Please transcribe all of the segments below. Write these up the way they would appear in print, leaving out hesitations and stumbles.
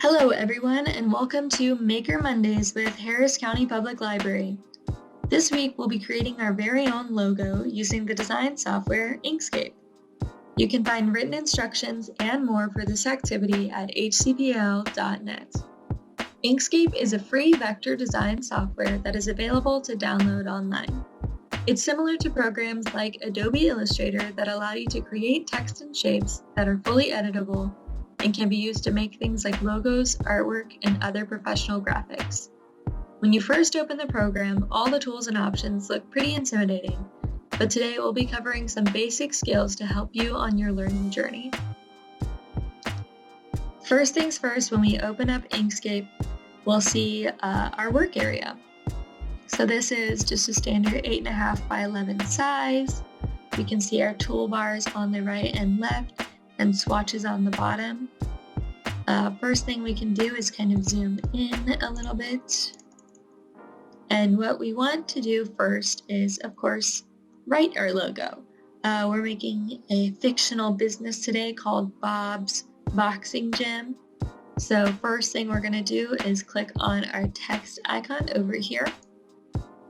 Hello everyone and welcome to Maker Mondays with Harris County Public Library. This week we'll be creating our very own logo using the design software Inkscape. You can find written instructions and more for this activity at hcpl.net. Inkscape is a free vector design software that is available to download online. It's similar to programs like Adobe Illustrator that allow you to create text and shapes that are fully editable and can be used to make things like logos, artwork, and other professional graphics. When you first open the program, all the tools and options look pretty intimidating, but today we'll be covering some basic skills to help you on your learning journey. First things first, when we open up Inkscape, we'll see our work area. So this is just a standard 8.5 by 11 size. We can see our toolbars on the right and left, and swatches on the bottom. First thing we can do is kind of zoom in a little bit. And what we want to do first is, of course, write our logo. We're making a fictional business today called Bob's Boxing Gym. So first thing we're going to do is click on our text icon over here,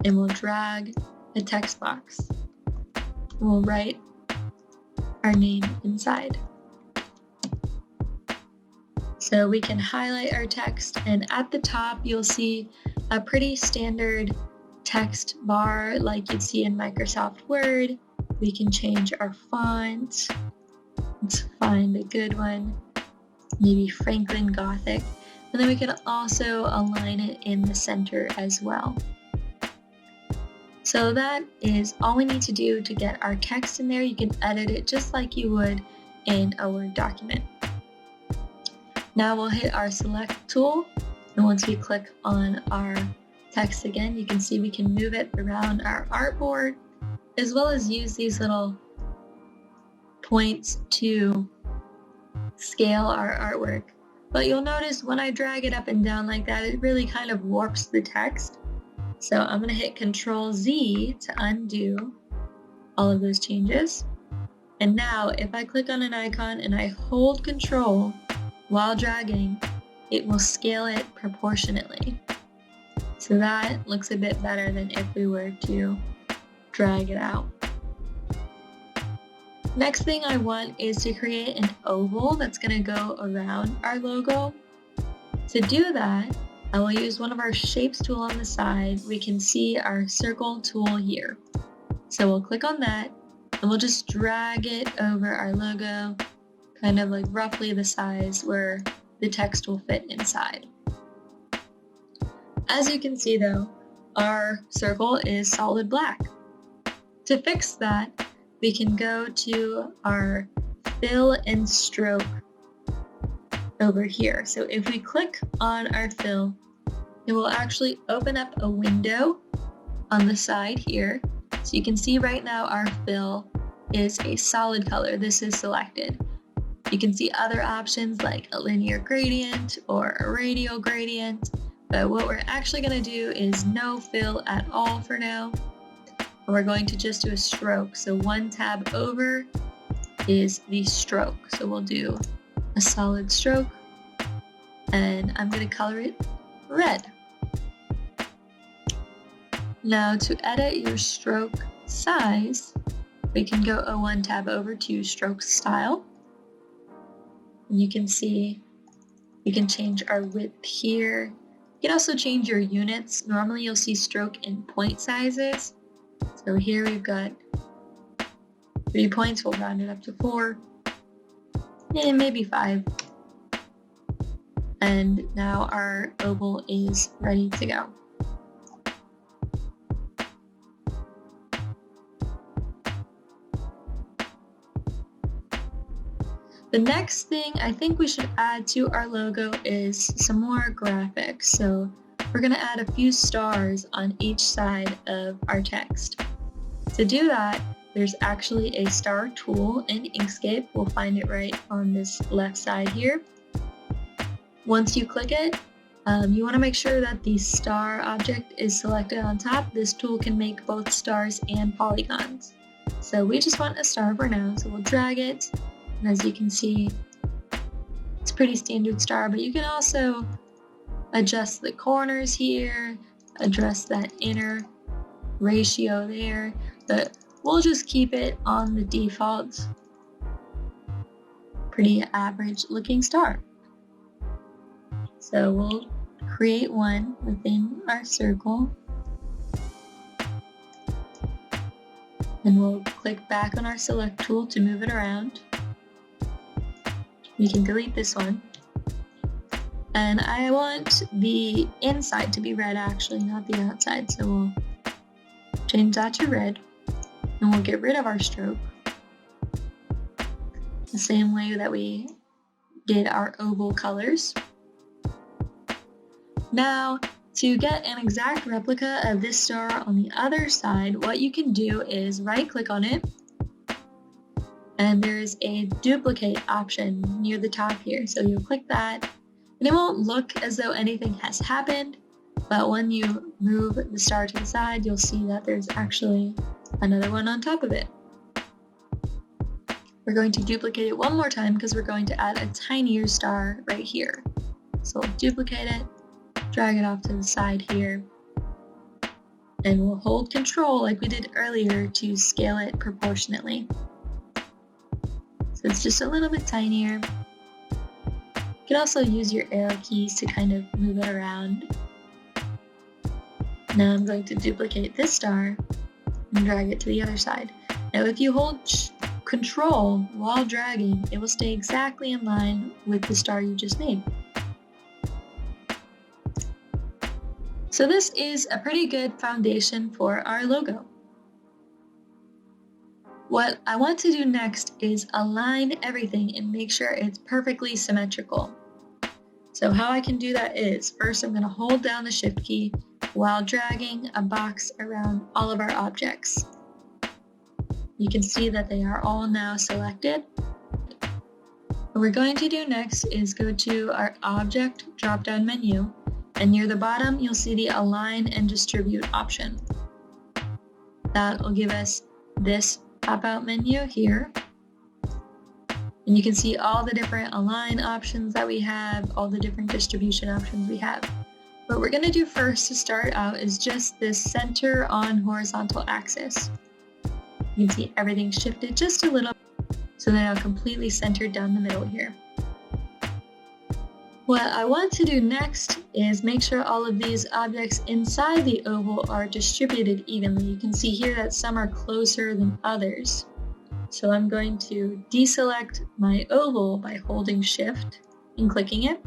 and we'll drag a text box. We'll write our name inside. So we can highlight our text, and at the top you'll see a pretty standard text bar like you'd see in Microsoft Word. We can change our font. Let's find a good one, maybe Franklin Gothic, and then we can also align it in the center as well. So that is all we need to do to get our text in there. You can edit it just like you would in a Word document. Now we'll hit our select tool, and once we click on our text again, you can see we can move it around our artboard, as well as use these little points to scale our artwork. But you'll notice when I drag it up and down like that, it really kind of warps the text. So I'm going to hit Control-Z to undo all of those changes. And now if I click on an icon and I hold Control while dragging, it will scale it proportionately. So that looks a bit better than if we were to drag it out. Next thing I want is to create an oval that's going to go around our logo. To do that, I will use one of our shapes tool on the side. We can see our circle tool here. So we'll click on that, and we'll just drag it over our logo, kind of like roughly the size where the text will fit inside. As you can see though, our circle is solid black. To fix that, we can go to our fill and stroke over here. So if we click on our fill, it will actually open up a window on the side here. So you can see right now our fill is a solid color. This is selected. You can see other options like a linear gradient or a radial gradient, but what we're actually going to do is no fill at all for now. And we're going to just do a stroke. So one tab over is the stroke. So we'll do a solid stroke, and I'm going to color it red. Now to edit your stroke size, we can go one tab over to stroke style. You can see you can change our width here. You can also change your units. Normally you'll see stroke in point sizes. So here we've got 3 points. We'll round it up to 4, and maybe 5. And now our oval is ready to go. The next thing I think we should add to our logo is some more graphics. So we're going to add a few stars on each side of our text. To do that, there's actually a star tool in Inkscape. We'll find it right on this left side here. Once you click it, you want to make sure that the star object is selected on top. This tool can make both stars and polygons. So we just want a star for now, so we'll drag it. And as you can see, it's It's a pretty standard star, but you can also adjust the corners here, adjust that inner ratio there, but we'll just keep it on the default pretty average looking star. So we'll create one within our circle, and we'll click back on our select tool to move it around. We can delete this one. And I want the inside to be red actually, not the outside. So we'll change that to red, and we'll get rid of our stroke. The same way that we did our oval colors. Now, to get an exact replica of this star on the other side, what you can do is right click on it, and there's a duplicate option near the top here. So you'll click that, and it won't look as though anything has happened, but when you move the star to the side, you'll see that there's actually another one on top of it. We're going to duplicate it one more time because we're going to add a tinier star right here. So we'll duplicate it, drag it off to the side here, and we'll hold Control like we did earlier to scale it proportionately. So it's just a little bit tinier. You can also use your arrow keys to kind of move it around. Now I'm going to duplicate this star and drag it to the other side. Now if you hold Control while dragging, it will stay exactly in line with the star you just made. So this is a pretty good foundation for our logo. What I want to do next is align everything and make sure it's perfectly symmetrical. So how I can do that is, first I'm going to hold down the Shift key while dragging a box around all of our objects. You can see that they are all now selected. What we're going to do next is go to our Object drop-down menu, and near the bottom you'll see the Align and Distribute option. That will give us this pop-out menu here. And you can see all the different align options that we have, all the different distribution options we have. What we're going to do first to start out is just this center on horizontal axis. You can see everything shifted just a little, so they're now completely centered down the middle here. What I want to do next is make sure all of these objects inside the oval are distributed evenly. You can see here that some are closer than others. So I'm going to deselect my oval by holding Shift and clicking it.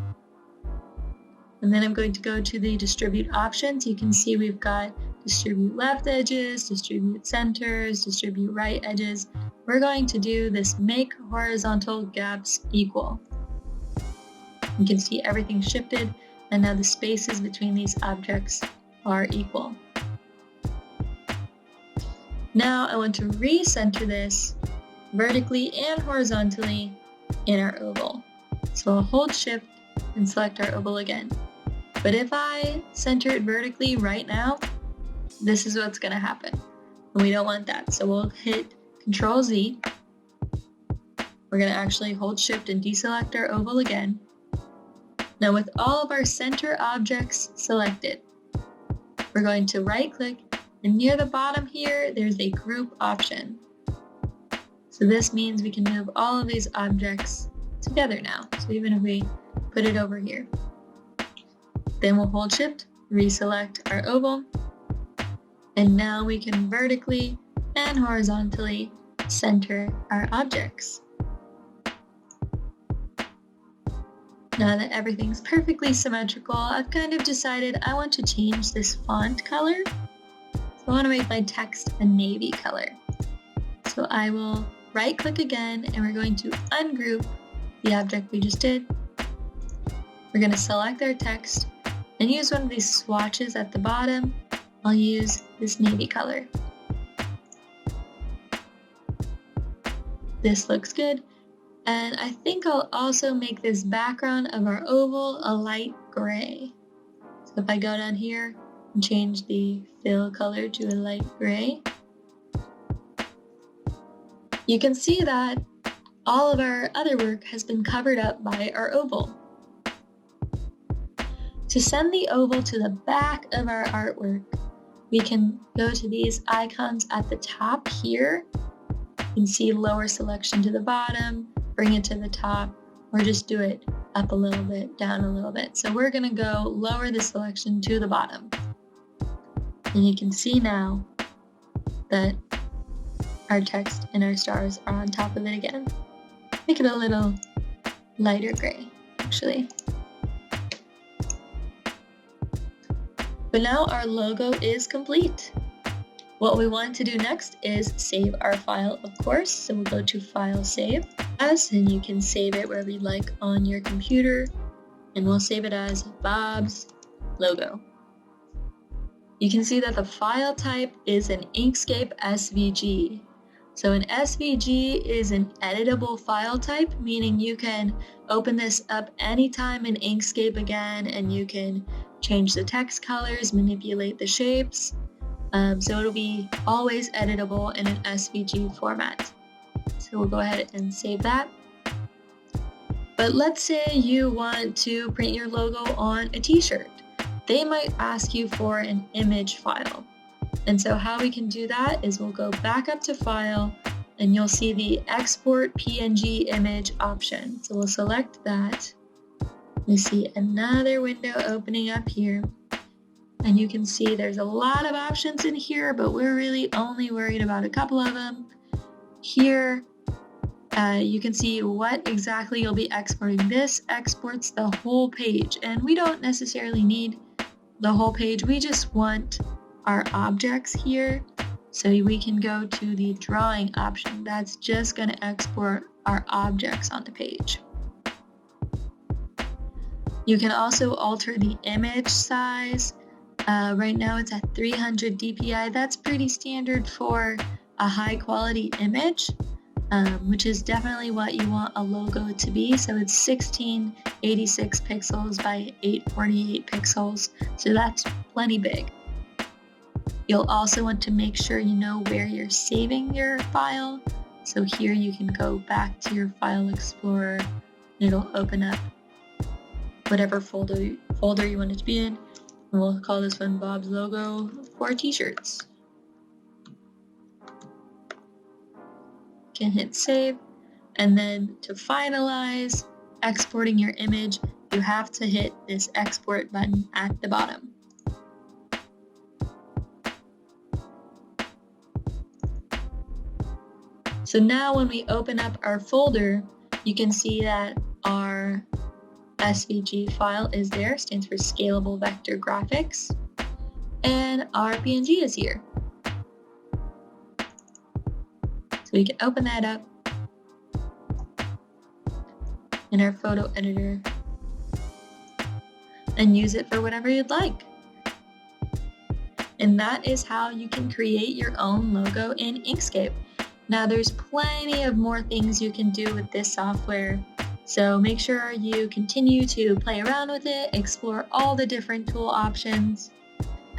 And then I'm going to go to the distribute options. You can see we've got distribute left edges, distribute centers, distribute right edges. We're going to do this make horizontal gaps equal. You can see everything shifted, and now the spaces between these objects are equal. Now I want to recenter this vertically and horizontally in our oval. So I'll hold Shift and select our oval again. But if I center it vertically right now, this is what's going to happen. And we don't want that. So we'll hit Control Z. We're going to actually hold Shift and deselect our oval again. Now with all of our center objects selected, we're going to right click, and near the bottom here, there's a group option. So this means we can move all of these objects together now. So even if we put it over here, then we'll hold Shift, reselect our oval, and now we can vertically and horizontally center our objects. Now that everything's perfectly symmetrical, I've kind of decided I want to change this font color. So I want to make my text a navy color. So I will right click again, and we're going to ungroup the object we just did. We're going to select our text and use one of these swatches at the bottom. I'll use this navy color. This looks good. And I think I'll also make this background of our oval a light gray. So if I go down here and change the fill color to a light gray, you can see that all of our other work has been covered up by our oval. To send the oval to the back of our artwork, we can go to these icons at the top here. You can see lower selection to the bottom, bring it to the top, or just do it up a little bit, down a little bit. So we're gonna go lower the selection to the bottom. And you can see now that our text and our stars are on top of it again. Make it a little lighter gray, actually. But now our logo is complete. What we want to do next is save our file, of course. So we'll go to File, Save As, and you can save it wherever you'd like on your computer. And we'll save it as Bob's logo. You can see that the file type is an Inkscape SVG. So an SVG is an editable file type, meaning you can open this up anytime in Inkscape again, and you can change the text colors, manipulate the shapes. So it'll be always editable in an SVG format. So we'll go ahead and save that. But let's say you want to print your logo on a t-shirt. They might ask you for an image file. And so how we can do that is we'll go back up to File, and you'll see the Export PNG Image option. So we'll select that. We see another window opening up here. And you can see there's a lot of options in here, but we're really only worried about a couple of them. Here, you can see what exactly you'll be exporting. This exports the whole page, and we don't necessarily need the whole page. We just want our objects here. So we can go to the drawing option. That's just going to export our objects on the page. You can also alter the image size. Right now it's at 300 dpi. That's pretty standard for a high quality image, which is definitely what you want a logo to be. So it's 1686 pixels by 848 pixels. So that's plenty big. You'll also want to make sure you know where you're saving your file. So here you can go back to your File Explorer, and it'll open up whatever folder you want it to be in. And we'll call this one Bob's Logo for T-shirts. Can hit save, and then to finalize exporting your image, you have to hit this export button at the bottom. So now when we open up our folder, you can see that our SVG file is there, stands for Scalable Vector Graphics, and our PNG is here. So we can open that up in our photo editor and use it for whatever you'd like. And that is how you can create your own logo in Inkscape. Now there's plenty of more things you can do with this software, so make sure you continue to play around with it, explore all the different tool options,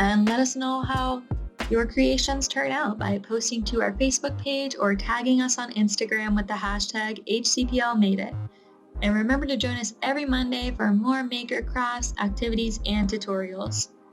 and let us know how your creations turn out by posting to our Facebook page or tagging us on Instagram with the hashtag HCPLMadeIt. And remember to join us every Monday for more maker crafts, activities, and tutorials.